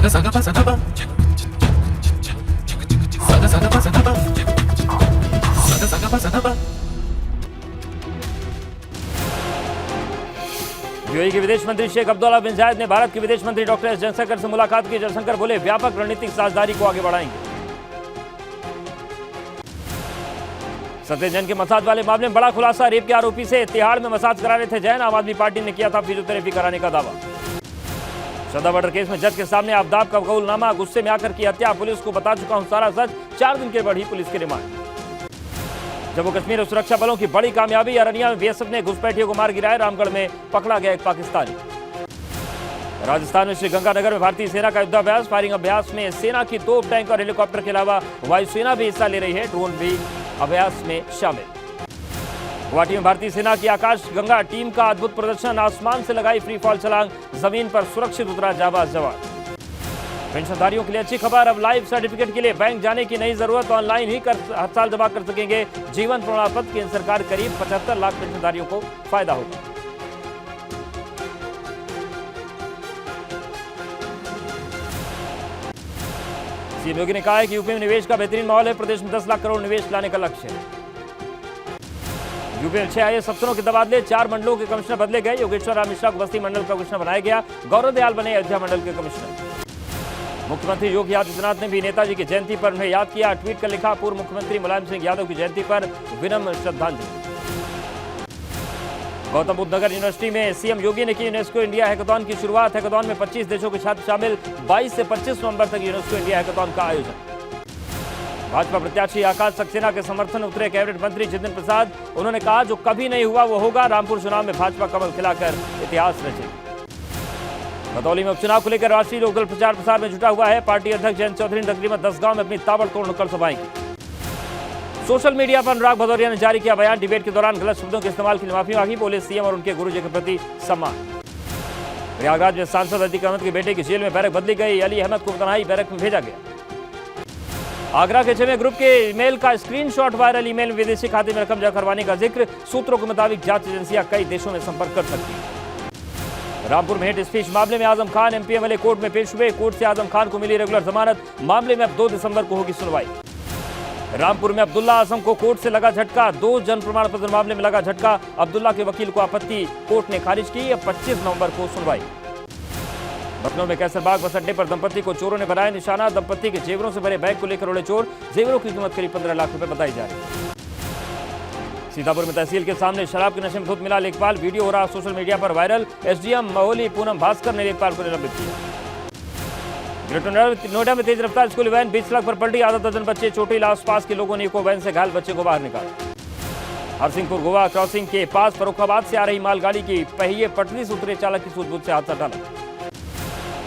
UAE के विदेश मंत्री शेख अब्दुल्ला बिन जायद ने भारत के विदेश मंत्री डॉक्टर एस जयशंकर से मुलाकात की। जयशंकर बोले व्यापक रणनीतिक साझेदारी को आगे बढ़ाएंगे। सत्येंद्र जैन के मसाज वाले मामले में बड़ा खुलासा। रेप के आरोपी से तिहाड़ में मसाज करा रहे थे जैन। आम आदमी पार्टी ने किया था फिजियोथेरेपी कराने का दावा। श्रद्धा मर्डर केस में जज के सामने आबदाब का कबूलनामा। गुस्से में आकर की हत्या, पुलिस को बता चुका हूं सारा सच। 4 दिन के बढ़ी पुलिस की रिमांड। जम्मू कश्मीर और सुरक्षा बलों की बड़ी कामयाबी। अरनिया में बीएसएफ ने घुसपैठियों को मार गिराया। रामगढ़ में पकड़ा गया एक पाकिस्तानी। राजस्थान में श्रीगंगानगर में भारतीय सेना का युद्धाभ्यास। फायरिंग अभ्यास में सेना की तोप, टैंक और हेलीकॉप्टर के अलावा वायुसेना भी हिस्सा ले रही है। ड्रोन भी अभ्यास में शामिल। गुवाहाटी में भारतीय सेना की आकाश गंगा टीम का अद्भुत प्रदर्शन। आसमान से लगाई फ्री फॉल छलांग, जमीन पर सुरक्षित उतरा जाबाज जवान। पेंशनधारियों के लिए अच्छी खबर। अब लाइफ सर्टिफिकेट के लिए बैंक जाने की नई जरूरत। ऑनलाइन ही हर साल जमा कर सकेंगे जीवन प्रमाण पत्र। केंद्र सरकार करीब 75 लाख पेंशनधारियों को फायदा होगा। सीएम योगी ने कहा है कि यूपी में निवेश का बेहतरीन माहौल है। प्रदेश में 10 लाख करोड़ निवेश लाने का लक्ष्य है। यूपी में 6 आईएएस अफसरों के तबादले। 4 मंडलों के कमिश्नर बदले गए। योगेश्वर राम मिश्रा को बस्ती मंडल का कमिश्नर बनाया गया। गौरव दयाल बने अयोध्या मंडल के कमिश्नर। मुख्यमंत्री योगी आदित्यनाथ ने भी नेताजी की जयंती पर उन्हें याद किया। ट्वीट कर लिखा, पूर्व मुख्यमंत्री मुलायम सिंह यादव की जयंती पर विनम्र श्रद्धांजलि। गौतम बुद्ध नगर यूनिवर्सिटी में सीएम योगी ने की यूनेस्को इंडिया हैकाथॉन की शुरुआत। हैकाथॉन में 25 देशों के छात्र शामिल। 22 से 25 नवंबर तक यूनेस्को इंडिया हैकाथॉन का आयोजन। भाजपा प्रत्याशी आकाश सक्सेना के समर्थन उतरे कैबिनेट मंत्री जितेंद्र प्रसाद। उन्होंने कहा, जो कभी नहीं हुआ वो होगा। रामपुर चुनाव में भाजपा कमल खिलाकर इतिहास रचेगी। बतौली में उपचुनाव को लेकर राष्ट्रीय लोकदल प्रचार प्रसार में जुटा हुआ है। पार्टी अध्यक्ष जयंत चौधरी ने तकरीबन 10 गांव में अपनी ताबड़तोड़ नुक्कड़ सभाएं की। सोशल मीडिया पर अनुराग भदौरिया ने जारी किया बयान। डिबेट के दौरान गलत शब्दों के इस्तेमाल की माफी मांगी। बोले सीएम और उनके गुरुजी के प्रति सम्मान। प्रयागराज में सांसद अतीक अहमद के बेटे की जेल में बैरक बदली गई। अली अहमद को तनहाई बैरक में भेजा गया। आगरा के 6वें ग्रुप के ईमेल का स्क्रीनशॉट वायरल। ईमेल में विदेशी खाते में रकम जमा करवाने का जिक्र। सूत्रों के मुताबिक जांच एजेंसियां कई देशों में संपर्क कर सकती हैं। रामपुर में हेट स्पीच मामले में आजम खान एमपीएमएलए कोर्ट में पेश हुए। कोर्ट से आजम खान को मिली रेगुलर जमानत। मामले में अब 2 दिसंबर को होगी सुनवाई। रामपुर में अब्दुल्ला आजम को कोर्ट से लगा झटका। 2 जन्म प्रमाण पत्र मामले में लगा झटका। अब्दुल्ला के वकील को आपत्ति, कोर्ट ने खारिज की। अब 25 नवंबर को सुनवाई। लखनऊ में कैसरबाग बस अड्डे पर दंपति को चोरों ने बनाया निशाना। दंपति के जेवरों से भरे बैग को लेकर उड़े चोर। जेवरों की कीमत करीब 15 लाख रुपए बताई जा रही है। सीतापुर में तहसील के सामने शराब के नशे में धुत मिला लेखपाल। वीडियो हो रहा सोशल मीडिया पर वायरल। एसडीएम महोली पूनम भास्कर ने लेखपाल को निलंबित किया। ग्रेटर नोएडा में तेज रफ्तार स्कूल वैन 20 सड़क पर पलटी। आधा दर्जन बच्चे चोटिल। आसपास के लोगों ने इको वैन से घायल बच्चे को बाहर निकाला। हरसिंहपुर गोवा क्रॉसिंग के पास फर्रुखाबाद से आ रही मालगाड़ी की पहिए पटरी से उतरे चालक की सूझबूझ से हादसा टला।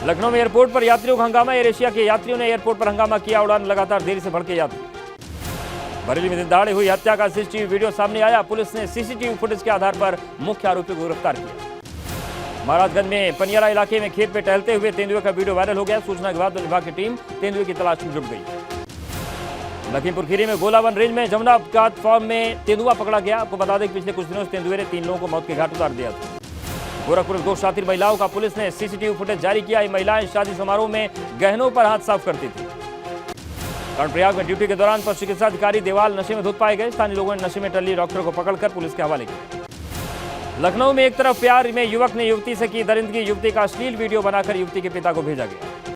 लखनऊ में एयरपोर्ट पर यात्रियों का हंगामा। एयर एशिया के यात्रियों ने एयरपोर्ट पर हंगामा किया। उड़ान लगातार देरी से भड़के यात्री। बरेली में दिन दहाड़े हुई हत्या का सीसीटीवी वीडियो सामने आया। पुलिस ने सीसीटीवी फुटेज के आधार पर मुख्य आरोपी को गिरफ्तार किया। महाराजगंज में पनियारा इलाके में खेत में टहलते हुए तेंदुए का वीडियो वायरल हो गया। सूचना के बाद विभाग की टीम तेंदुए की तलाश में जुट गई। लखीमपुर खीरी में गोलावन रेंज में जमुना घाट फार्म में तेंदुआ पकड़ा गया। आपको बता दें कि पिछले कुछ दिनों से तेंदुए ने 3 लोगों को मौत के घाट उतार दिया था। गोरखपुर में 2 शातिर महिलाओं का पुलिस ने सीसीटीवी फुटेज जारी किया। ये महिलाएं शादी समारोह में गहनों पर हाथ साफ करती थी। कर्णप्रयाग में ड्यूटी के दौरान पशु चिकित्सा अधिकारी देवाल नशे में धुत पाए गए। स्थानीय लोगों ने नशे में टल्ली डॉक्टर को पकड़कर पुलिस के हवाले किया। लखनऊ में एक तरफ प्यार में युवक ने युवती से की दरिंदगी। युवती का अश्लील वीडियो बनाकर युवती के पिता को भेजा गया।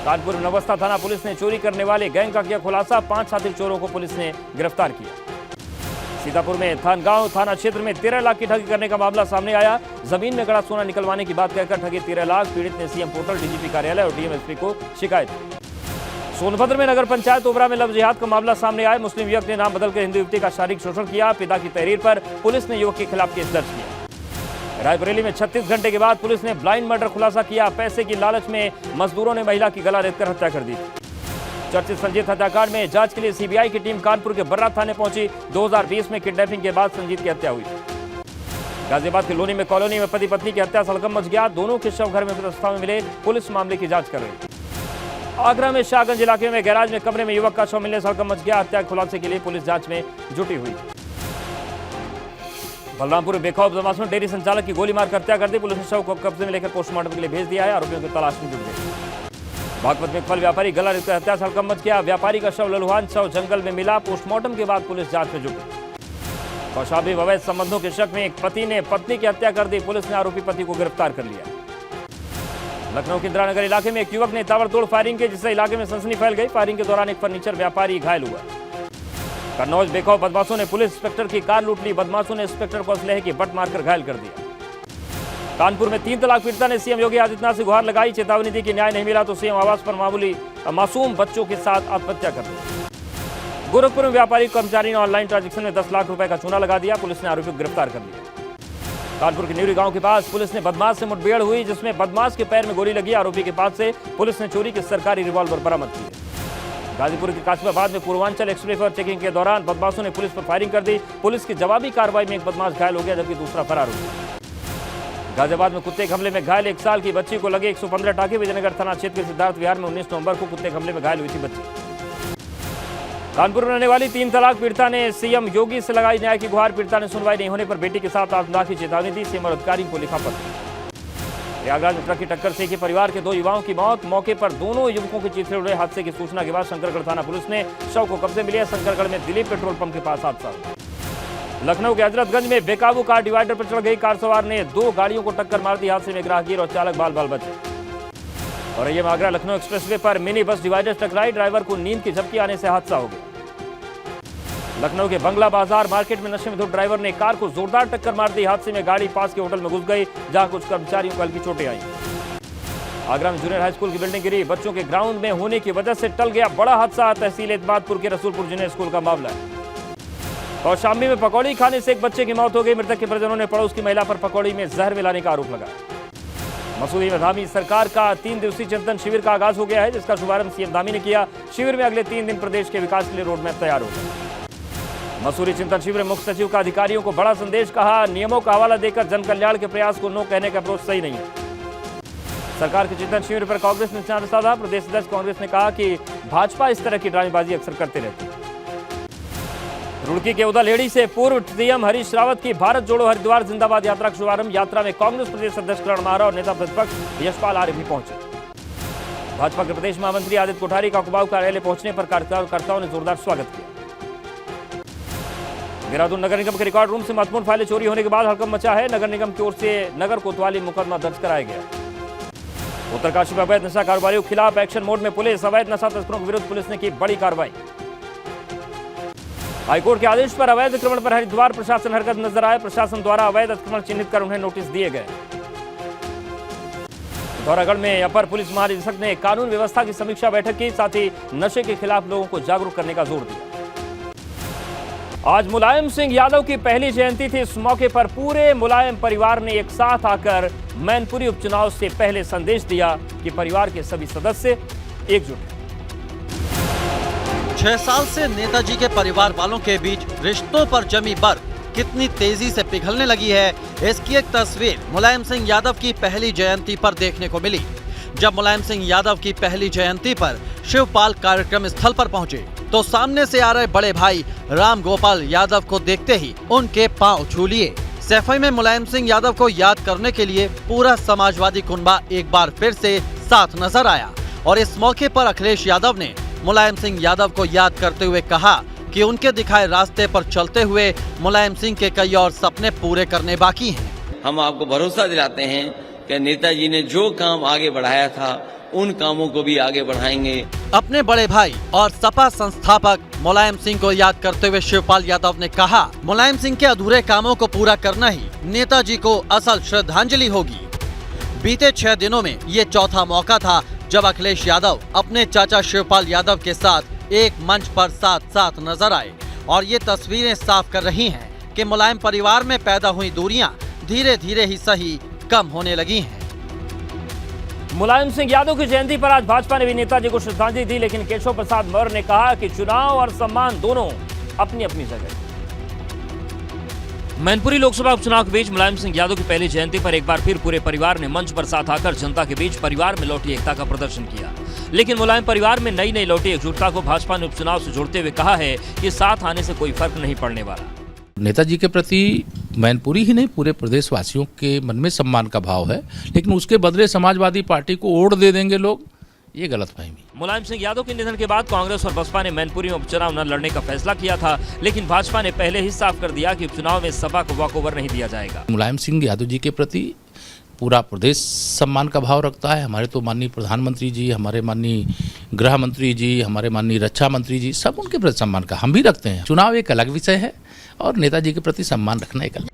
कानपुर में नवस्था थाना पुलिस ने चोरी करने वाले गैंग का किया खुलासा। 5 शातिर चोरों को पुलिस ने गिरफ्तार किया। सीतापुर में थानगांव थाना क्षेत्र में 13 लाख की ठगी करने का मामला सामने आया। जमीन में गड़ा सोना निकलवाने की बात कहकर ठगे 13 लाख। पीड़ित ने सीएम पोर्टल, डीजीपी कार्यालय और डीएमएसपी को शिकायत की। सोनभद्र में नगर पंचायत ओबरा में लव जिहाद का मामला सामने आया। मुस्लिम युवक ने नाम बदलकर हिंदू युवती का शारीरिक शोषण किया। पिता की तहरीर पर पुलिस ने युवक के खिलाफ केस दर्ज किया। रायबरेली में 36 घंटे के बाद पुलिस ने ब्लाइंड मर्डर खुलासा किया। पैसे की लालच में मजदूरों ने महिला की गला रेतकर हत्या कर दी। चर्चित संजीत हत्याकांड में जांच के लिए सीबीआई की टीम कानपुर के बर्रा थाने पहुंची। 2020 में किडनैपिंग के बाद संजीत की हत्या हुई। गाजियाबाद के लोनी में कॉलोनी में पति पत्नी की हत्या सलगम मच गया। दोनों के शव घर में अवस्था में मिले। पुलिस मामले की जांच कर रही। आगरा में शाहगंज इलाके में गैराज में कमरे में युवक का शव मिलने सड़कम मच गया। हत्या के खुलासे के लिए पुलिस जांच में जुटी हुई। बलरामपुर में बेखौफ बदमाशों ने डेयरी संचालक की गोली मारकर हत्या कर दी। पुलिस ने शव को कब्जे में लेकर पोस्टमार्टम के लिए भेज दिया है। आरोपियों की तलाश में जुट गई। बागपत में एक फल व्यापारी गला रेत कर हत्या से हड़कंप मच गया। व्यापारी का शव ललुहान शव जंगल में मिला। पोस्टमार्टम के बाद पुलिस जांच में जुटी। कौशाम्बी में अवैध संबंधों के शक में एक पति ने पत्नी की हत्या कर दी। पुलिस ने आरोपी पति को गिरफ्तार कर लिया। लखनऊ के इंदिरानगर इलाके में एक युवक ने ताबड़तोड़ फायरिंग की, जिससे इलाके में सनसनी फैल गई। फायरिंग के दौरान एक फर्नीचर व्यापारी घायल हुआ। कन्नौज बेखौफ बदमाशों ने पुलिस इंस्पेक्टर की कार लूट ली। बदमाशों ने इंस्पेक्टर को असलहे की बट मारकर घायल कर दिया। कानपुर में 3 तलाक पीड़िता ने सीएम योगी आदित्यनाथ से गुहार लगाई। चेतावनी दी कि न्याय नहीं मिला तो सीएम आवास पर मासूम बच्चों के साथ आत्महत्या कर दी। गोरखपुर में व्यापारी कर्मचारी ने ऑनलाइन ट्रांजैक्शन में 10 लाख रुपए का चूना लगा दिया। पुलिस ने आरोपी को गिरफ्तार कर लिया। कानपुर के न्यूरी गांव के पास पुलिस ने बदमाश से मुठभेड़ हुई, जिसमें बदमाश के पैर में गोली लगी। आरोपी के पास से पुलिस ने चोरी के सरकारी रिवॉल्वर बरामद किए। गाजीपुर के काशिमाबाद में पूर्वांचल एक्सप्रेस पर चेकिंग के दौरान बदमाशों ने पुलिस पर फायरिंग कर दी। पुलिस की जवाबी कार्रवाई में एक बदमाश घायल हो गया, जबकि दूसरा फरार हो गया। गाजियाबाद में कुत्ते के हमले में घायल 1 साल की बच्ची को लगे 115 टाके। विजयनगर थाना क्षेत्र के सिद्धार्थ विहार में 19 नवंबर को कुत्ते के हमले में घायल हुई थी बच्ची। कानपुर में रहने वाली 3 तलाक पीड़िता ने सीएम योगी से लगाई न्याय की गुहार। पीड़िता ने सुनवाई नहीं होने पर बेटी के साथ आत्मदाह की चेतावनी दी। सीएम और अधिकारी को लिखा पत्र। प्रयागराज में ट्रक की टक्कर से एक ही परिवार के 2 युवाओं की मौत। मौके पर दोनों युवकों के चीथड़े उड़े। हादसे की सूचना के बाद शंकरगढ़ थाना पुलिस ने शव को कब्जे में लिया। शंकरगढ़ में दिलीप पेट्रोल पंप के पास हादसा हुआ। लखनऊ के हजरतगंज में बेकाबू कार डिवाइडर पर चढ़ गई। कार सवार ने 2 गाड़ियों को टक्कर मार दी। हादसे में ग्राहकीर और चालक बाल बाल बचे। और ये आगरा लखनऊ एक्सप्रेसवे पर मिनी बस डिवाइडर टकराई। ड्राइवर को नींद की झपकी आने से हादसा हो गया। लखनऊ के बंगला बाजार मार्केट में नशे में धुत ड्राइवर ने कार को जोरदार टक्कर मार दी। हादसे में गाड़ी पास के होटल में घुस गई, जहां कुछ कर्मचारियों को हल्की चोटें आई। आगरा में जूनियर हाई स्कूल की बिल्डिंग गिरी। बच्चों के ग्राउंड में होने की वजह से टल गया बड़ा हादसा। तहसील एतमादपुर के रसूलपुर जूनियर स्कूल का मामला है। कौशाम्बी में पकौड़ी खाने से एक बच्चे की मौत हो गई। मृतक के परिजनों ने पड़ोस की महिला पर पकौड़ी में जहर मिलाने का आरोप लगाया। मसूरी में धामी सरकार का 3 दिवसीय चिंतन शिविर का आगाज हो गया है, जिसका शुभारंभ सीएम धामी ने किया। शिविर में अगले 3 दिन प्रदेश के विकास के लिए रोड मैप तैयार होगा। मसूरी चिंतन शिविर में मुख्य सचिव का अधिकारियों को बड़ा संदेश। कहा, नियमों का हवाला देकर जन कल्याण के प्रयास को नो कहने का अप्रोच सही नहीं है। सरकार के चिंतन शिविर पर कांग्रेस ने निशाना साधा। प्रदेश अध्यक्ष कांग्रेस ने कहा कि भाजपा इस तरह की ड्रामेबाजी अक्सर करते रहती है। रुड़की के उदलहेड़ी से पूर्व सीएम हरीश रावत की भारत जोड़ो हरिद्वार जिंदाबाद यात्रा का शुभारंभ। यात्रा में कांग्रेस प्रदेश अध्यक्ष करण माहरा और नेता प्रतिपक्ष यशपाल आर्य भी पहुंचे। भाजपा के प्रदेश महामंत्री आदित्य कोठारी का कुमाऊं कार्यालय पहुंचने पर कार्यकर्ताओं ने जोरदार स्वागत किया। देहरादून नगर निगम के रिकॉर्ड रूम से महत्वपूर्ण फाइलें चोरी होने के बाद हड़कंप मचा है। नगर निगम की ओर से नगर कोतवाली मुकदमा दर्ज कराया गया। उत्तरकाशी में अवैध नशा कारोबारियों के खिलाफ एक्शन मोड में पुलिस। अवैध नशा तस्करों के विरुद्ध पुलिस ने की बड़ी कार्रवाई। हाईकोर्ट के आदेश पर अवैध अतिक्रमण पर हरिद्वार प्रशासन हरकत नजर आए। प्रशासन द्वारा अवैध अतिक्रमण चिन्हित कर उन्हें नोटिस दिए गए। पिथौरागढ़ में अपर पुलिस महानिदेशक ने कानून व्यवस्था की समीक्षा बैठक की। साथ ही नशे के खिलाफ लोगों को जागरूक करने का जोर दिया। आज मुलायम सिंह यादव की पहली जयंती थी। इस मौके पर पूरे मुलायम परिवार ने एक साथ आकर मैनपुरी उपचुनाव से पहले संदेश दिया कि परिवार के सभी सदस्य एकजुट हैं। 6 साल से नेताजी के परिवार वालों के बीच रिश्तों पर जमी बर्फ कितनी तेजी से पिघलने लगी है, इसकी एक तस्वीर मुलायम सिंह यादव की पहली जयंती पर देखने को मिली। जब मुलायम सिंह यादव की पहली जयंती पर शिवपाल कार्यक्रम स्थल पर पहुंचे तो सामने से आ रहे बड़े भाई राम गोपाल यादव को देखते ही उनके पांव छू लिए। सैफई में मुलायम सिंह यादव को याद करने के लिए पूरा समाजवादी कुनबा एक बार फिर से साथ नजर आया और इस मौके पर अखिलेश यादव ने मुलायम सिंह यादव को याद करते हुए कहा कि उनके दिखाए रास्ते पर चलते हुए मुलायम सिंह के कई और सपने पूरे करने बाकी हैं। हम आपको भरोसा दिलाते हैं कि नेताजी ने जो काम आगे बढ़ाया था उन कामों को भी आगे बढ़ाएंगे। अपने बड़े भाई और सपा संस्थापक मुलायम सिंह को याद करते हुए शिवपाल यादव ने कहा, मुलायम सिंह के अधूरे कामों को पूरा करना ही नेताजी को असल श्रद्धांजलि होगी। बीते 6 दिनों में ये चौथा मौका था जब अखिलेश यादव अपने चाचा शिवपाल यादव के साथ एक मंच पर साथ साथ नजर आए और ये तस्वीरें साफ कर रही हैं कि मुलायम परिवार में पैदा हुई दूरियां धीरे धीरे ही सही कम होने लगी हैं। मुलायम सिंह यादव की जयंती पर आज भाजपा ने भी नेताजी को श्रद्धांजलि दी, लेकिन केशव प्रसाद मौर्य ने कहा कि चुनाव और सम्मान दोनों अपनी अपनी जगह। मैनपुरी लोकसभा उपचुनाव के बीच मुलायम सिंह यादव की पहली जयंती पर एक बार फिर पूरे परिवार ने मंच पर साथ आकर जनता के बीच परिवार में लौटी एकता का प्रदर्शन किया। लेकिन मुलायम परिवार में नई नई लौटी एकजुटता को भाजपा ने उपचुनाव से जोड़ते हुए कहा है कि साथ आने से कोई फर्क नहीं पड़ने वाला। नेताजी के प्रति मैनपुरी ही नहीं पूरे प्रदेशवासियों के मन में सम्मान का भाव है, लेकिन उसके बदले समाजवादी पार्टी को वोट दे देंगे लोग, ये गलतफहमी। मुलायम सिंह यादव के निधन के बाद कांग्रेस और बसपा ने मैनपुरी में उपचुनाव न लड़ने का फैसला किया था, लेकिन भाजपा ने पहले ही साफ कर दिया कि उपचुनाव में सपा को वॉकओवर नहीं दिया जाएगा। मुलायम सिंह यादव जी के प्रति पूरा प्रदेश सम्मान का भाव रखता है। हमारे तो माननीय प्रधानमंत्री जी, हमारे माननीय गृह मंत्री जी, हमारे माननीय रक्षा मंत्री जी, सब उनके प्रति सम्मान का हम भी रखते हैं। चुनाव एक अलग विषय है और नेताजी के प्रति सम्मान रखना एक अलग।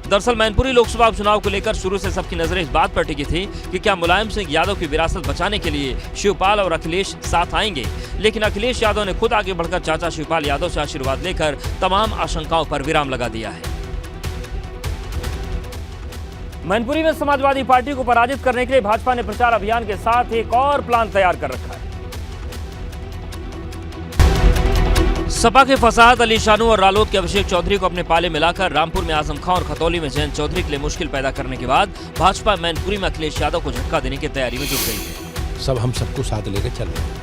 दरअसल मैनपुरी लोकसभा उपचुनाव को लेकर शुरू से सबकी नजरें इस बात पर टिकी थी कि क्या मुलायम सिंह यादव की विरासत बचाने के लिए शिवपाल और अखिलेश साथ आएंगे, लेकिन अखिलेश यादव ने खुद आगे बढ़कर चाचा शिवपाल यादव से आशीर्वाद लेकर तमाम आशंकाओं पर विराम लगा दिया है। मैनपुरी में समाजवादी पार्टी को पराजित करने के लिए भाजपा ने प्रचार अभियान के साथ एक और प्लान तैयार कर रखा है। सपा के फसाहत अली शानू और रालोद के अभिषेक चौधरी को अपने पाले मिलाकर रामपुर में आजम खां और खतौली में जयंत चौधरी के लिए मुश्किल पैदा करने के बाद भाजपा मैनपुरी में अखिलेश यादव को झटका देने की तैयारी में जुट गई है। सब हम सबको साथ लेकर चल रहे हैं।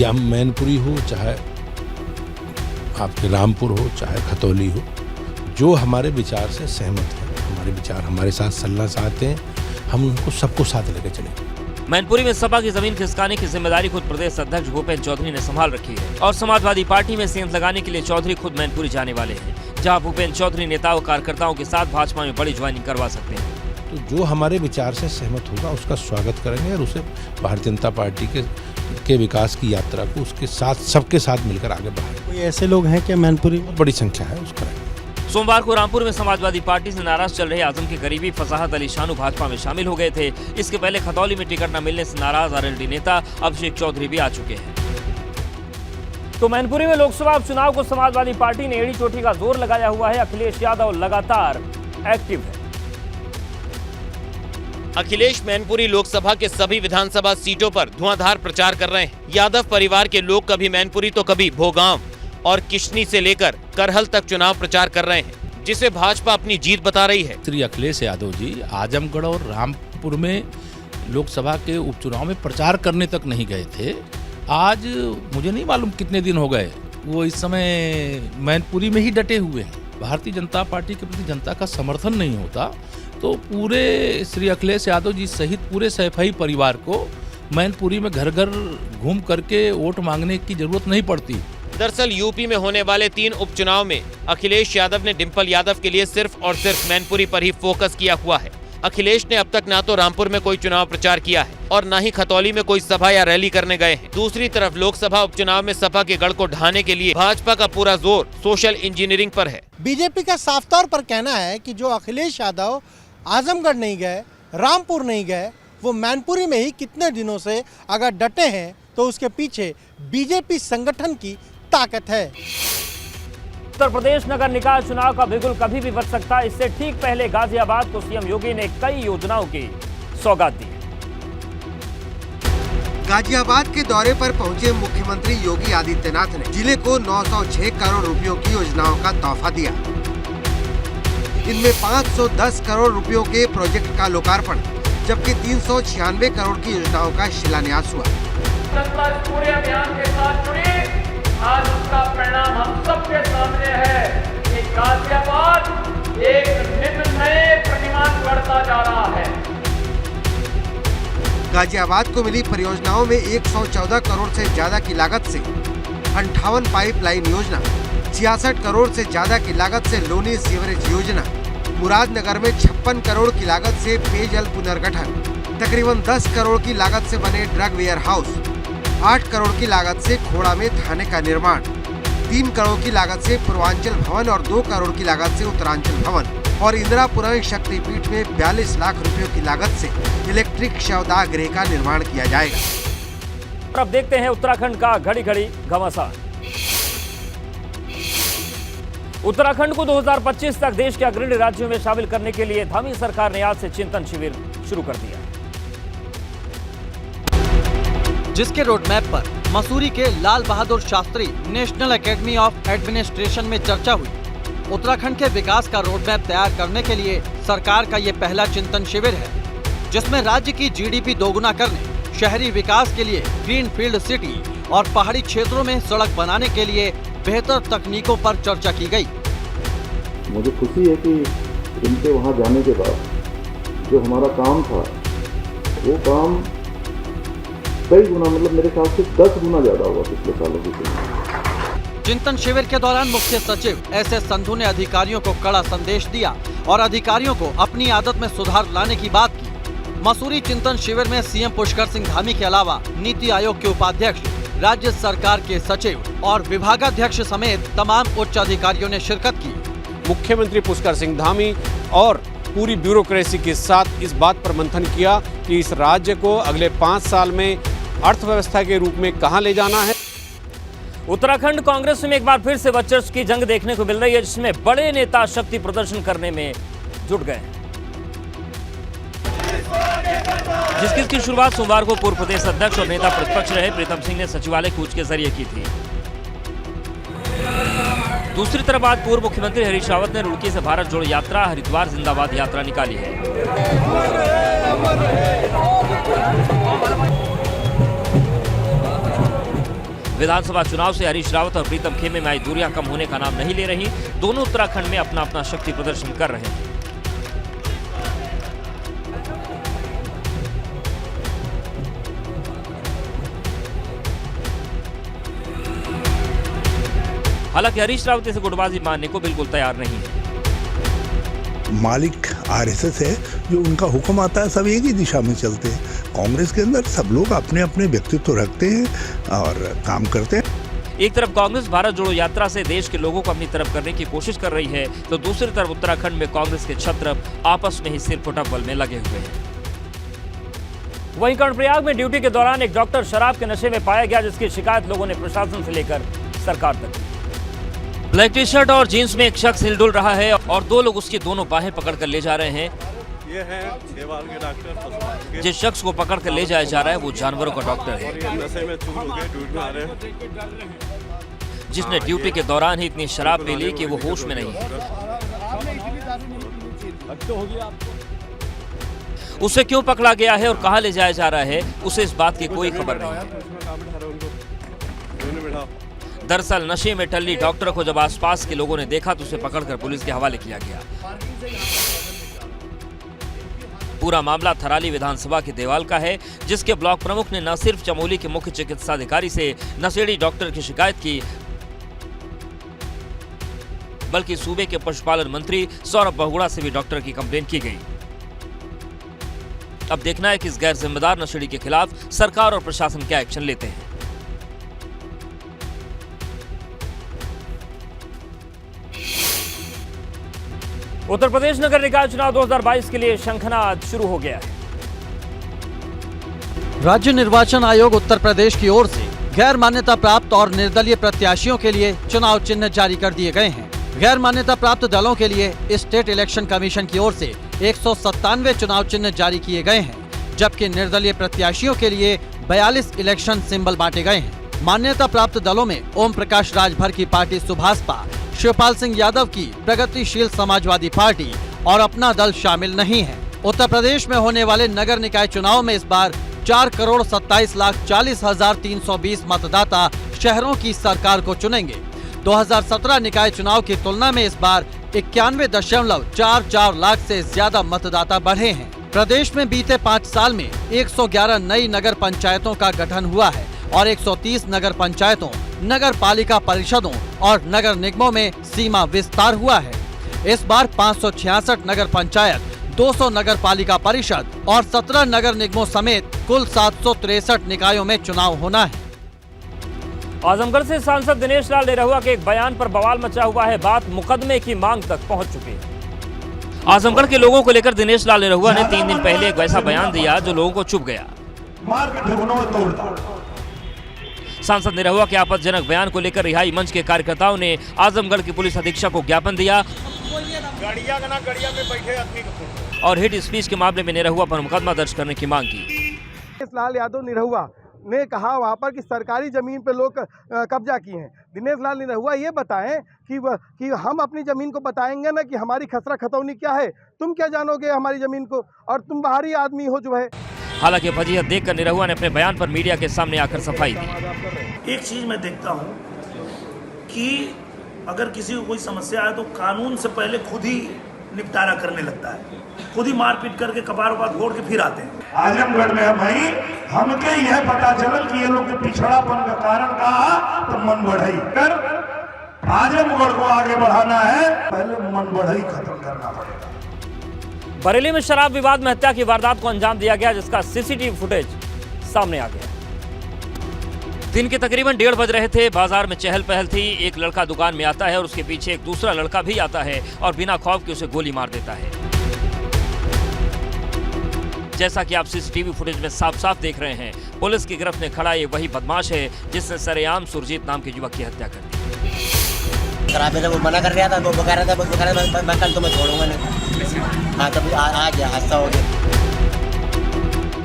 या मैनपुरी हो, चाहे आपके रामपुर हो, चाहे खतौली हो, जो हमारे विचार से सहमत है, हमारे विचार हमारे साथ सलाह चाहते हैं, हम उनको सबको साथ लेकर चलेंगे। मैनपुरी में सपा की जमीन खिसकाने की जिम्मेदारी खुद प्रदेश अध्यक्ष भूपेन्द्र चौधरी ने संभाल रखी है और समाजवादी पार्टी में सेंध लगाने के लिए चौधरी खुद मैनपुरी जाने वाले हैं, जहां भूपेन्द्र चौधरी नेताओं कार्यकर्ताओं के साथ भाजपा में बड़ी ज्वाइनिंग करवा सकते हैं। तो जो हमारे विचार से सहमत होगा उसका स्वागत करेंगे और उसे भारतीय जनता पार्टी के विकास की यात्रा को उसके साथ सबके साथ मिलकर आगे बढ़ाएंगे। कोई ऐसे लोग हैं क्या मैनपुरी में? बड़ी संख्या है उसका। सोमवार को रामपुर में समाजवादी पार्टी से नाराज चल रहे आजम के करीबी फसाहत अली शानू भाजपा में शामिल हो गए थे। इसके पहले खतौली में टिकट न मिलने से नाराज आरएलडी नेता अभिषेक चौधरी भी आ चुके हैं। तो मैनपुरी में लोकसभा उपचुनाव को समाजवादी पार्टी ने एड़ी चोटी का जोर लगाया हुआ है। अखिलेश यादव लगातार एक्टिव है। अखिलेश मैनपुरी लोकसभा के सभी विधानसभा सीटों पर धुआंधार प्रचार कर रहे हैं। यादव परिवार के लोग कभी मैनपुरी तो कभी भोगांव और किशनी से लेकर करहल तक चुनाव प्रचार कर रहे हैं, जिसे भाजपा अपनी जीत बता रही है। श्री अखिलेश यादव जी आजमगढ़ और रामपुर में लोकसभा के उपचुनाव में प्रचार करने तक नहीं गए थे। आज मुझे नहीं मालूम कितने दिन हो गए, वो इस समय मैनपुरी में ही डटे हुए हैं। भारतीय जनता पार्टी के प्रति जनता का समर्थन नहीं होता तो पूरे श्री अखिलेश यादव जी सहित पूरे सैफई परिवार को मैनपुरी में घर घर घूम करके वोट मांगने की जरूरत नहीं पड़ती। दरअसल यूपी में होने वाले 3 उपचुनाव में अखिलेश यादव ने डिम्पल यादव के लिए सिर्फ और सिर्फ मैनपुरी पर ही फोकस किया हुआ है। अखिलेश ने अब तक ना तो रामपुर में कोई चुनाव प्रचार किया है और न ही खतौली में कोई सभा या रैली करने गए हैं। दूसरी तरफ लोकसभा उपचुनाव में सपा के गढ़ को ढाने के लिए भाजपा का पूरा जोर सोशल इंजीनियरिंग पर है। बीजेपी का साफ तौर पर कहना है कि जो अखिलेश यादव आजमगढ़ नहीं गए, रामपुर नहीं गए, वो मैनपुरी में ही कितने दिनों से अगर डटे हैं तो उसके पीछे बीजेपी संगठन की ताकत है। उत्तर प्रदेश नगर निकाय चुनाव का बिगुल कभी भी बच सकता है। इससे ठीक पहले गाजियाबाद को सीएम योगी ने कई योजनाओं की सौगात दी। गाजियाबाद के दौरे पर पहुंचे मुख्यमंत्री योगी आदित्यनाथ ने जिले को 906 करोड़ रुपयों की योजनाओं का तोहफा दिया। इनमें 510 करोड़ रुपयों के प्रोजेक्ट का लोकार्पण, जबकि 396 करोड़ की योजनाओं का शिलान्यास हुआ। पूरे अभियान के साथ जुड़ी, आज उसका परिणाम हम सबके सामने है कि गाजियाबाद एक निम्न नए प्रतिमान बढ़ता जा रहा है। गाजियाबाद को मिली परियोजनाओं में 114 करोड़ से ज्यादा की लागत से 58 पाइपलाइन योजना, 66 करोड़ से ज्यादा की लागत से लोनी सीवरेज योजना, मुरादनगर में 56 करोड़ की लागत से पेयजल पुनर्गठन, तकरीबन 10 करोड़ की लागत से बने ड्रग वेयर हाउस, 8 करोड़ की लागत से खोड़ा में थाने का निर्माण, 3 करोड़ की लागत से पूर्वांचल भवन और 2 करोड़ की लागत से उत्तरांचल भवन और इंदिरापुरम शक्तिपीठ में 42 लाख रुपयों की लागत से इलेक्ट्रिक शवदाह गृह का निर्माण किया जाएगा। और अब देखते हैं उत्तराखंड का घड़ी घड़ी घमासान। उत्तराखंड को 2025 तक देश के अग्रणी राज्यों में शामिल करने के लिए धामी सरकार ने आज से चिंतन शिविर शुरू कर दिया, जिसके रोडमैप पर मसूरी के Lal Bahadur Shastri national academy of administration में चर्चा हुई। उत्तराखंड के विकास का रोडमैप तैयार करने के लिए सरकार का ये पहला चिंतन शिविर है, जिसमें राज्य की जीडीपी दोगुना करने, शहरी विकास के लिए ग्रीन फील्ड सिटी और पहाड़ी क्षेत्रों में सड़क बनाने के लिए बेहतर तकनीकों पर चर्चा की गई। मुझे खुशी है कि इनके वहाँ जाने के बाद जो हमारा काम था वो काम कई गुना, मतलब मेरे ख्याल से 10 गुना ज़्यादा हुआ पिछले सालों की तुलना में। चिंतन शिविर के दौरान मुख्य सचिव एस.एस. संधू ने अधिकारियों को कड़ा संदेश दिया और अधिकारियों को अपनी आदत में सुधार लाने की बात की। मसूरी चिंतन शिविर में सीएम पुष्कर सिंह धामी के अलावा नीति आयोग के उपाध्यक्ष, राज्य सरकार के सचिव और विभागाध्यक्ष समेत तमाम उच्च अधिकारियों ने शिरकत की। मुख्यमंत्री पुष्कर सिंह धामी और पूरी ब्यूरोक्रेसी के साथ इस बात पर मंथन किया कि इस राज्य को अगले 5 साल में अर्थव्यवस्था के रूप में कहां ले जाना है। उत्तराखंड कांग्रेस में एक बार फिर से वर्चस्व की जंग देखने को मिल रही है, जिसमें बड़े नेता शक्ति प्रदर्शन करने में जुट गए हैं। जिसकी शुरुआत सोमवार को पूर्व प्रदेश अध्यक्ष और नेता प्रतिपक्ष रहे प्रीतम सिंह ने सचिवालय कूच के जरिए की थी। दूसरी तरफ आज पूर्व मुख्यमंत्री हरीश रावत ने रुड़की से भारत जोड़ो यात्रा, हरिद्वार जिंदाबाद यात्रा निकाली है। विधानसभा चुनाव से हरीश रावत और प्रीतम खेमे में आई दूरियां कम होने का नाम नहीं ले रही। दोनों उत्तराखंड में अपना अपना शक्ति प्रदर्शन कर रहे हैं। हालांकि हरीश रावत इसे गुटबाजी मानने को बिल्कुल तैयार नहीं है। मालिक आरएसएस है, जो उनका हुक्म आता है सब एक ही दिशा में चलते हैं। कांग्रेस के अंदर सब लोग अपने अपने व्यक्तित्व रखते हैं और काम करते हैं। एक तरफ कांग्रेस भारत जोड़ो यात्रा से देश के लोगों को अपनी तरफ करने की कोशिश कर रही है, तो दूसरी तरफ उत्तराखंड में कांग्रेस के छत्र आपस में ही सिर फुटबल में लगे हुए हैं। वहीं कर्णप्रयाग में ड्यूटी के दौरान एक डॉक्टर शराब के नशे में पाया गया, जिसकी शिकायत लोगों ने प्रशासन से लेकर सरकार तक। ब्लैक टी शर्ट और जींस में एक शख्स हिलडुल रहा है और दो लोग उसकी दोनों बाहें पकड़कर ले जा रहे हैं। ये है देवाल के डॉक्टर। जिस शख्स को पकड़कर ले जाया जा रहा है वो जानवरों का डॉक्टर है, नशे में चूर हो गए, ड्यूटी में आ रहे हैं। जिसने ड्यूटी के दौरान ही इतनी शराब पी ली कि वो होश में नहीं है। उसे क्यों पकड़ा गया है और कहां ले जाया जा रहा है, उसे इस बात की कोई खबर नहीं है। दरअसल नशे में टल्ली डॉक्टर को जब आसपास के लोगों ने देखा तो उसे पकड़कर पुलिस के हवाले किया गया। पूरा मामला थराली विधानसभा के देवाल का है, जिसके ब्लॉक प्रमुख ने न सिर्फ चमोली के मुख्य चिकित्साधिकारी से नशेड़ी डॉक्टर की शिकायत की, बल्कि सूबे के पशुपालन मंत्री सौरभ बहुगुणा से भी डॉक्टर की कंप्लेन की गई। अब देखना है कि इस गैर जिम्मेदार नशेड़ी के खिलाफ सरकार और प्रशासन क्या एक्शन लेते हैं। उत्तर प्रदेश नगर निकाय चुनाव 2022 के लिए शंखनाद शुरू हो गया है। राज्य निर्वाचन आयोग उत्तर प्रदेश की ओर से गैर मान्यता प्राप्त और निर्दलीय प्रत्याशियों के लिए चुनाव चिन्ह जारी कर दिए गए हैं। गैर मान्यता प्राप्त दलों के लिए स्टेट इलेक्शन कमीशन की ओर से 197 चुनाव चिन्ह जारी किए गए हैं, जबकि निर्दलीय प्रत्याशियों के लिए 42 इलेक्शन सिंबल बांटे गए हैं। मान्यता प्राप्त दलों में ओम प्रकाश राजभर की पार्टी सुभाषपा, शिवपाल सिंह यादव की प्रगतिशील समाजवादी पार्टी और अपना दल शामिल नहीं है। उत्तर प्रदेश में होने वाले नगर निकाय चुनाव में इस बार 4,27,40,320 मतदाता शहरों की सरकार को चुनेंगे। 2017 निकाय चुनाव की तुलना में इस बार 91.44 लाख से ज्यादा मतदाता बढ़े हैं। प्रदेश में बीते 5 साल में 111 नई नगर पंचायतों का गठन हुआ है और 130 नगर पंचायतों, नगर पालिका परिषदों और नगर निगमों में सीमा विस्तार हुआ है। इस बार 566 नगर पंचायत, 200 नगर पालिका परिषद और 17 नगर निगमों समेत कुल 763 निकायों में चुनाव होना है। आजमगढ़ से सांसद दिनेश लाल निरहुआ के एक बयान पर बवाल मचा हुआ है। बात मुकदमे की मांग तक पहुंच चुकी है। आजमगढ़ के लोगों को लेकर दिनेश लाल निरहुआ ने 3 दिन पहले एक वैसा बयान दिया जो लोगों को चुभ गया। सांसद निरहुआ के आपत्तिजनक बयान को लेकर रिहाई मंच के कार्यकर्ताओं ने आजमगढ़ के पुलिस अधीक्षक को ज्ञापन दिया और हेट स्पीच के मामले में निरहुआ पर मुकदमा दर्ज करने की मांग की। दिनेश लाल यादव निरहुआ ने कहा वहाँ पर कि सरकारी जमीन पे लोग कब्जा किए हैं। दिनेश लाल निरहुआ ये बताएं कि हम अपनी जमीन को बताएंगे ना कि हमारी खसरा खतौनी क्या है। तुम क्या जानोगे हमारी जमीन को, और तुम बाहरी आदमी हो जो है। हालांकि फजीहत देखकर निरहुआ ने अपने बयान पर मीडिया के सामने आकर सफाई दी। एक चीज मैं देखता हूं कि अगर किसी को कोई समस्या आए तो कानून से पहले खुद ही निपटारा करने लगता है, खुद ही मारपीट करके कपार वपार फोड़ के फिर आते हैं। आजमगढ़ में भाई हमके यह पता चलल कि ये लोग के पिछड़ापन का कारण का तो मन बढ़ाई कर आजमगढ़ को आगे बढ़ाना है, पहले मन बढ़ाई खत्म करना पड़ेगा। बरेली में शराब विवाद में हत्या की वारदात को अंजाम दिया गया, जिसका सीसीटीवी फुटेज सामने आ गया। दिन के तकरीबन 1:30 बज रहे थे। बाजार में चहल पहल थी। एक लड़का दुकान में आता है और उसके पीछे एक दूसरा लड़का भी आता है और बिना खौफ के उसे गोली मार देता है। जैसा कि आप सीसीटीवी फुटेज में साफ साफ देख रहे हैं, पुलिस की गिरफ्त में खड़ा ये वही बदमाश है जिसने सरेआम सुरजीत नाम के युवक की हत्या कर दी। शराब वो मना कर रहा था, वो बता रहा था मैं कल तुम्हें छोड़ूंगा नहीं। हाँ तब आ गया, हादसा हो गया।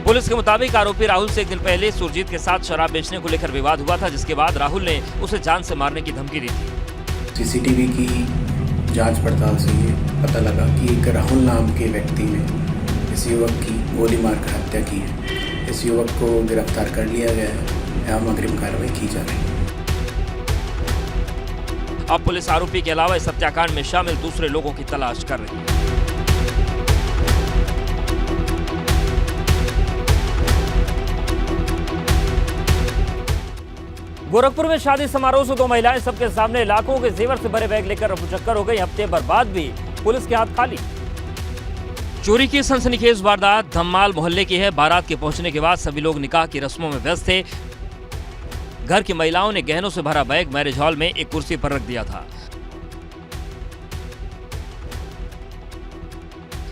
पुलिस के मुताबिक आरोपी राहुल से एक दिन पहले सुरजीत के साथ शराब बेचने को लेकर विवाद हुआ था, जिसके बाद राहुल ने उसे जान से मारने की धमकी दी थी। सीसीटीवी की जांच पड़ताल से ये पता लगा कि एक राहुल नाम के व्यक्ति ने इस युवक की गोली मारकर हत्या की है। इस युवक को गिरफ्तार कर लिया गया है, यहाँ अग्रिम कार्रवाई की जा रही है। अब पुलिस आरोपी के अलावा इस हत्याकांड में शामिल दूसरे लोगों की तलाश कर रही है। गोरखपुर में शादी समारोह से 2 महिलाएं सबके सामने लाखों के जेवर से भरे बैग लेकर रफूचक्कर हो गई। हफ्ते भर बाद भी पुलिस के हाथ खाली। चोरी की सनसनीखेज वारदात धम्माल मोहल्ले की है। बारात के पहुंचने के बाद सभी लोग निकाह की रस्मों में व्यस्त थे। घर की महिलाओं ने गहनों से भरा बैग मैरिज हॉल में एक कुर्सी पर रख दिया था।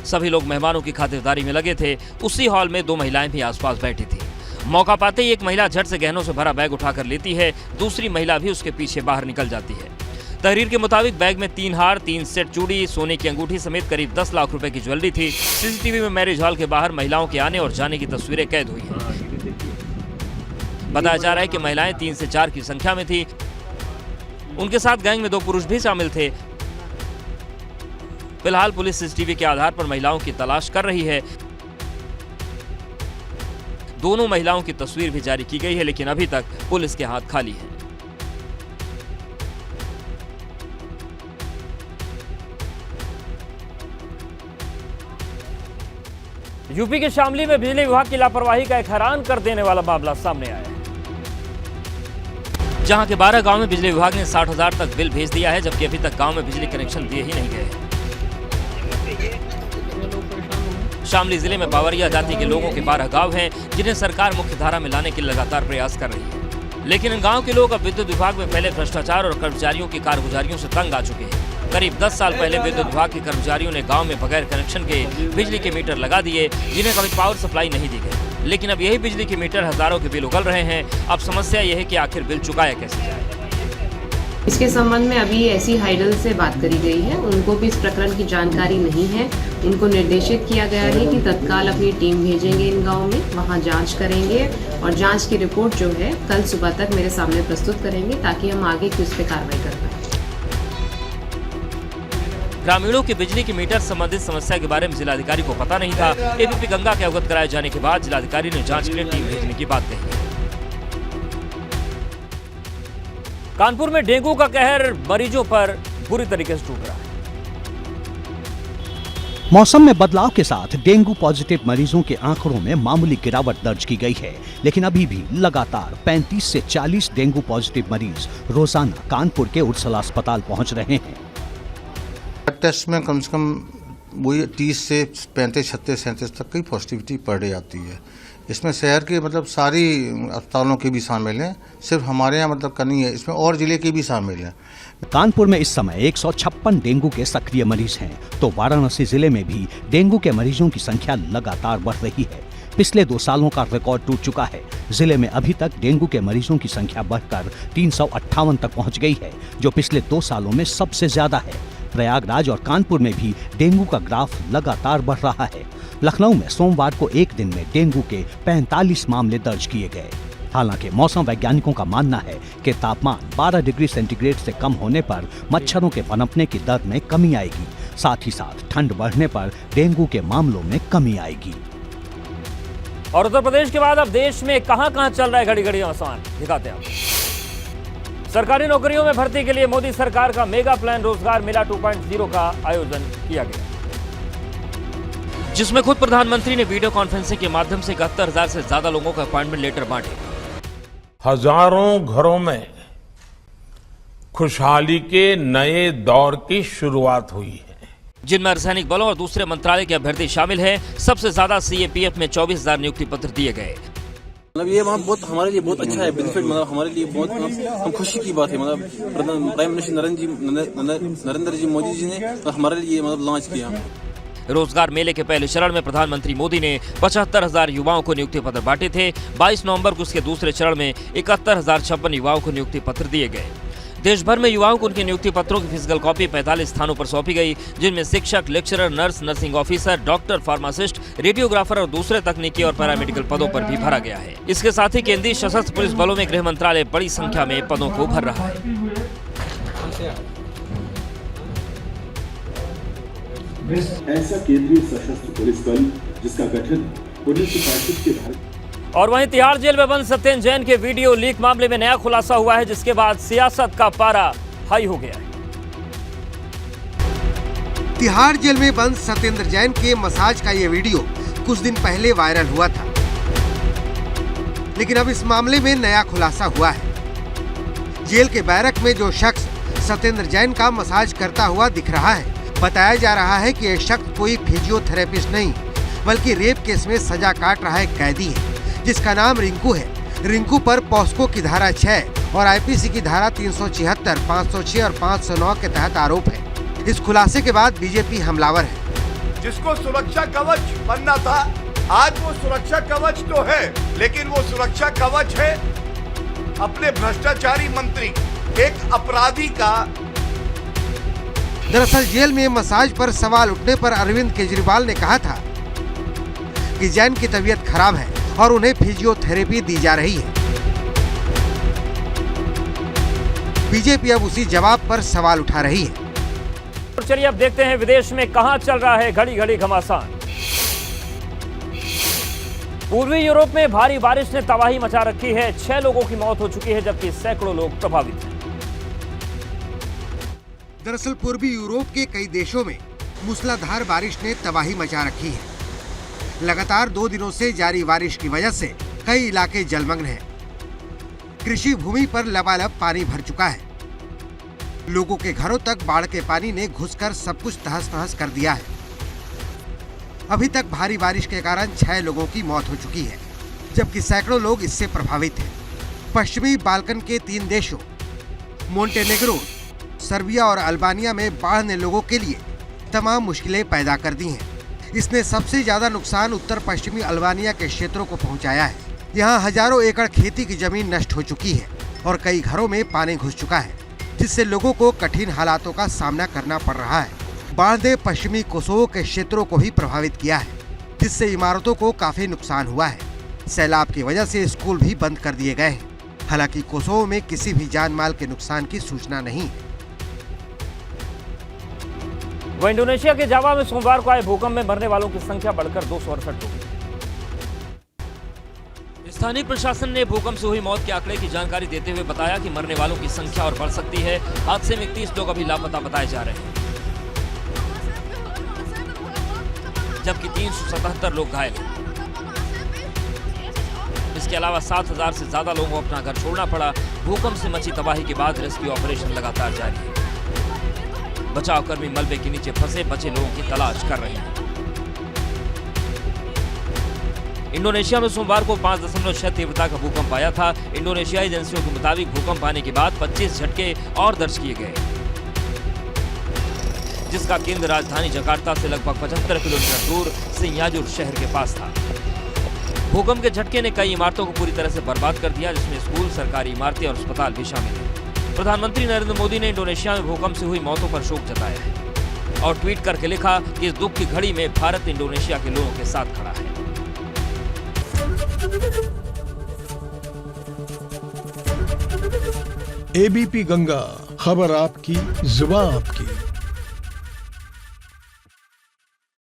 सभी लोग मेहमानों की खातिरदारी में लगे थे। उसी हॉल में 2 महिलाएं भी आसपास बैठी थी। मौका पाते ही एक महिला झट से गहनों से भरा बैग उठाकर लेती है, दूसरी महिला भी उसके पीछे बाहर निकल जाती है। तहरीर के मुताबिक बैग में 3 हार, 3 सेट चूड़ी, सोने की अंगूठी समेत करीब 10 लाख रुपए की ज्वेलरी थी। सीसीटीवी में मैरिज हॉल के बाहर महिलाओं के आने और जाने की तस्वीरें कैद हुई हैं। बताया जा रहा है कि महिलाएं 3 से 4 की संख्या में थी। उनके साथ गैंग में 2 पुरुष भी शामिल थे। फिलहाल पुलिस सीसीटीवी के आधार पर महिलाओं की तलाश कर रही है। दोनों महिलाओं की तस्वीर भी जारी की गई है, लेकिन अभी तक पुलिस के हाथ खाली है। यूपी के शामली में बिजली विभाग की लापरवाही का एक हैरान कर देने वाला मामला सामने आया है, जहां के 12 गांव में बिजली विभाग ने 60,000 तक बिल भेज दिया है, जबकि अभी तक गांव में बिजली कनेक्शन दिए ही नहीं गए। शामली जिले में बावरिया जाति के लोगों के 12 गांव हैं, जिन्हें सरकार मुख्य धारा में लाने के लिए लगातार प्रयास कर रही है। लेकिन इन गांव के लोग अब विद्युत विभाग में फैले भ्रष्टाचार और कर्मचारियों की कारगुजारियों से तंग आ चुके हैं। करीब 10 साल पहले विद्युत विभाग के कर्मचारियों ने गांव में बगैर कनेक्शन के बिजली के मीटर लगा दिए, जिन्हें कभी पावर सप्लाई नहीं दी गई। लेकिन अब यही बिजली के मीटर हजारों के बिल उगल रहे हैं। अब समस्या यह है कि आखिर बिल चुकाया कैसे जाए। इसके संबंध में अभी ऐसी हाइडल से बात करी गई है, उनको भी इस प्रकरण की जानकारी नहीं है। उनको निर्देशित किया गया है कि तत्काल अपनी टीम भेजेंगे इन गाँव में, वहाँ जांच करेंगे और जांच की रिपोर्ट जो है कल सुबह तक मेरे सामने प्रस्तुत करेंगे, ताकि हम आगे की उस पर कार्रवाई कर पाएं। ग्रामीणों की बिजली के मीटर संबंधित समस्या के बारे में जिलाधिकारी को पता नहीं था। एबीपी गंगा के अवगत कराए जाने के बाद जिलाधिकारी ने जांच के लिए टीम भेजने की बात कही। कानपुर में डेंगू का कहर मरीजों पर बुरी तरीके से टूट रहा है। मौसम में बदलाव के साथ डेंगू पॉजिटिव मरीजों के आंकड़ों में मामूली गिरावट दर्ज की गई है, लेकिन अभी भी लगातार 35 से 40 डेंगू पॉजिटिव मरीज रोजाना कानपुर के उर्सला अस्पताल पहुंच रहे हैं। टेस्ट में कम से कम वही 30 से 35, 36, 37 तक की पॉजिटिविटी पर डे आती है। इसमें शहर के मतलब सारी अस्पतालों के भी शामिल हैं, सिर्फ हमारे यहाँ मतलब का नहीं है, इसमें और जिले के भी शामिल हैं। कानपुर में इस समय 156 डेंगू के सक्रिय मरीज हैं, तो वाराणसी जिले में भी डेंगू के मरीजों की संख्या लगातार बढ़ रही है। पिछले 2 सालों का रिकॉर्ड टूट चुका है। जिले में अभी तक डेंगू के मरीजों की संख्या बढ़कर 358 तक पहुंच गई है, जो पिछले 2 सालों में सबसे ज्यादा है। प्रयागराज और कानपुर में भी डेंगू का ग्राफ लगातार बढ़ रहा है। लखनऊ में सोमवार को एक दिन में डेंगू के 45 मामले दर्ज किए गए। हालांकि मौसम वैज्ञानिकों का मानना है कि तापमान 12 डिग्री सेंटीग्रेड से कम होने पर मच्छरों के पनपने की दर में कमी आएगी, साथ ही साथ ठंड बढ़ने पर डेंगू के मामलों में कमी आएगी। और उत्तर प्रदेश के बाद अब देश में कहां चल रहा है घड़ी घड़ी आसान, दिखाते हैं। सरकारी नौकरियों में भर्ती के लिए मोदी सरकार का मेगा प्लान रोजगार मेला 2.0 का आयोजन किया गया। जिसमें खुद प्रधानमंत्री ने वीडियो कॉन्फ्रेंसिंग के माध्यम से 71,000 से ज्यादा लोगों को अपॉइंटमेंट लेटर बांटे। हजारों घरों में खुशहाली के नए दौर की शुरुआत हुई है, जिनमें अर्धसैनिक बलों और दूसरे मंत्रालय के अभ्यर्थी शामिल हैं। सबसे ज्यादा सीएपीएफ में 24,000 नियुक्ति पत्र दिए गए। मतलब ये वहाँ बहुत हमारे लिए बहुत अच्छा है, बेनिफिट, मतलब हमारे लिए बहुत हम खुशी की बात है। मतलब प्राइम मिनिस्टर नरेंद्र जी मोदी जी ने हमारे लिए मतलब लॉन्च किया। रोजगार मेले के पहले चरण में प्रधानमंत्री मोदी ने 75,000 युवाओं को नियुक्ति पत्र बांटे थे। 22 नवंबर को उसके दूसरे चरण में 71,056 युवाओं को नियुक्ति पत्र दिए गए। देश भर में युवाओं को उनके नियुक्ति पत्रों की फिजिकल कॉपी 45 स्थानों पर सौंपी गई, जिनमें शिक्षक, lecturer, nurse, nursing officer, doctor, pharmacist, radiographer और दूसरे तकनीकी और पैरामेडिकल पदों पर भी भरा गया है। इसके साथ ही केंद्रीय सशस्त्र पुलिस बलों में गृह मंत्रालय बड़ी संख्या में पदों को भर रहा है। ऐसा केंद्रीय सशस्त्र पुलिस बल जिसका गठन 1965 के बाद। और वहीं तिहाड़ जेल में बंद सत्येंद्र जैन के वीडियो लीक मामले में नया खुलासा हुआ है, जिसके बाद सियासत का पारा हाई हो गया है। तिहाड़ जेल में बंद सत्येंद्र जैन के मसाज का ये वीडियो कुछ दिन पहले वायरल हुआ था, लेकिन अब इस मामले में नया खुलासा हुआ है। जेल के बैरक में जो शख्स सत्येंद्र जैन का मसाज करता हुआ दिख रहा है, बताया जा रहा है कि यह शख्स कोई फिजियोथेरेपिस्ट नहीं बल्कि रेप केस में सजा काट रहा एक कैदी है, जिसका नाम रिंकू है। रिंकू पर पॉस्को की धारा 6 और आईपीसी की धारा 376, 506 और 509 के तहत आरोप है। इस खुलासे के बाद बीजेपी हमलावर है। जिसको सुरक्षा कवच बनना था, आज वो सुरक्षा कवच तो है, लेकिन वो सुरक्षा कवच है अपने भ्रष्टाचारी मंत्री, एक अपराधी का। दरअसल जेल में मसाज पर सवाल उठने पर अरविंद केजरीवाल ने कहा था कि जैन की तबीयत खराब है और उन्हें फिजियोथेरेपी दी जा रही है। बीजेपी अब उसी जवाब पर सवाल उठा रही है। और चलिए अब देखते हैं विदेश में कहां चल रहा है घड़ी घड़ी घमासान। पूर्वी यूरोप में भारी बारिश ने तबाही मचा रखी है। 6 लोगों की मौत हो चुकी है, जबकि सैकड़ों लोग प्रभावित हैं। दरअसल पूर्वी यूरोप के कई देशों में मूसलाधार बारिश ने तबाही मचा रखी है। लगातार 2 दिनों से जारी बारिश की वजह से कई इलाके जलमग्न हैं। कृषि भूमि पर लबालब पानी भर चुका है। लोगों के घरों तक बाढ़ के पानी ने घुसकर सब कुछ तहस-नहस कर दिया है। अभी तक भारी बारिश के कारण 6 लोगों की मौत हो चुकी है, जबकि सैकड़ों लोग इससे प्रभावित हैं। पश्चिमी बाल्कन के 3 देशों मोंटेनेग्रो, सर्बिया और अल्बानिया में बाढ़ ने लोगों के लिए तमाम मुश्किलें पैदा कर दी हैं। इसने सबसे ज्यादा नुकसान उत्तर पश्चिमी अल्बानिया के क्षेत्रों को पहुंचाया है। यहाँ हजारों एकड़ खेती की जमीन नष्ट हो चुकी है और कई घरों में पानी घुस चुका है, जिससे लोगों को कठिन हालातों का सामना करना पड़ रहा है। बाढ़ ने पश्चिमी कोसोवो के क्षेत्रों को भी प्रभावित किया है, जिससे इमारतों को काफी नुकसान हुआ है। सैलाब की वजह से स्कूल भी बंद कर दिए गए हैं। हालांकि कोसोवो में किसी भी जान माल के नुकसान की सूचना नहीं है। वह इंडोनेशिया के जावा में सोमवार को आए भूकंप में मरने वालों की संख्या बढ़कर 268 हो गई। स्थानीय प्रशासन ने भूकंप से हुई मौत के आंकड़े की जानकारी देते हुए बताया कि मरने वालों की संख्या और बढ़ सकती है। हादसे में 31 लोग अभी लापता बताए जा रहे हैं, जबकि 377 लोग घायल हैं। इसके अलावा 7,000 से ज्यादा लोगों को अपना घर छोड़ना पड़ा। भूकंप से मची तबाही के बाद रेस्क्यू ऑपरेशन लगातार जारी है। बचाव कर्मी मलबे के नीचे फंसे बचे लोगों की तलाश कर रहे हैं। इंडोनेशिया में सोमवार को 5.6 तीव्रता का भूकंप आया था। इंडोनेशियाई एजेंसियों के मुताबिक भूकंप आने के बाद 25 झटके और दर्ज किए गए, जिसका केंद्र राजधानी जकार्ता से लगभग 75 किलोमीटर दूर सिंयाजुर शहर के पास था। भूकंप के झटके ने कई इमारतों को पूरी तरह से बर्बाद कर दिया, जिसमें स्कूल, सरकारी इमारतें और अस्पताल भी शामिल हैं। प्रधानमंत्री नरेंद्र मोदी ने इंडोनेशिया में भूकंप से हुई मौतों पर शोक जताया है और ट्वीट करके लिखा कि इस दुख की घड़ी में भारत इंडोनेशिया के लोगों के साथ खड़ा है। एबीपी गंगा, खबर आपकी, जुबान आपकी।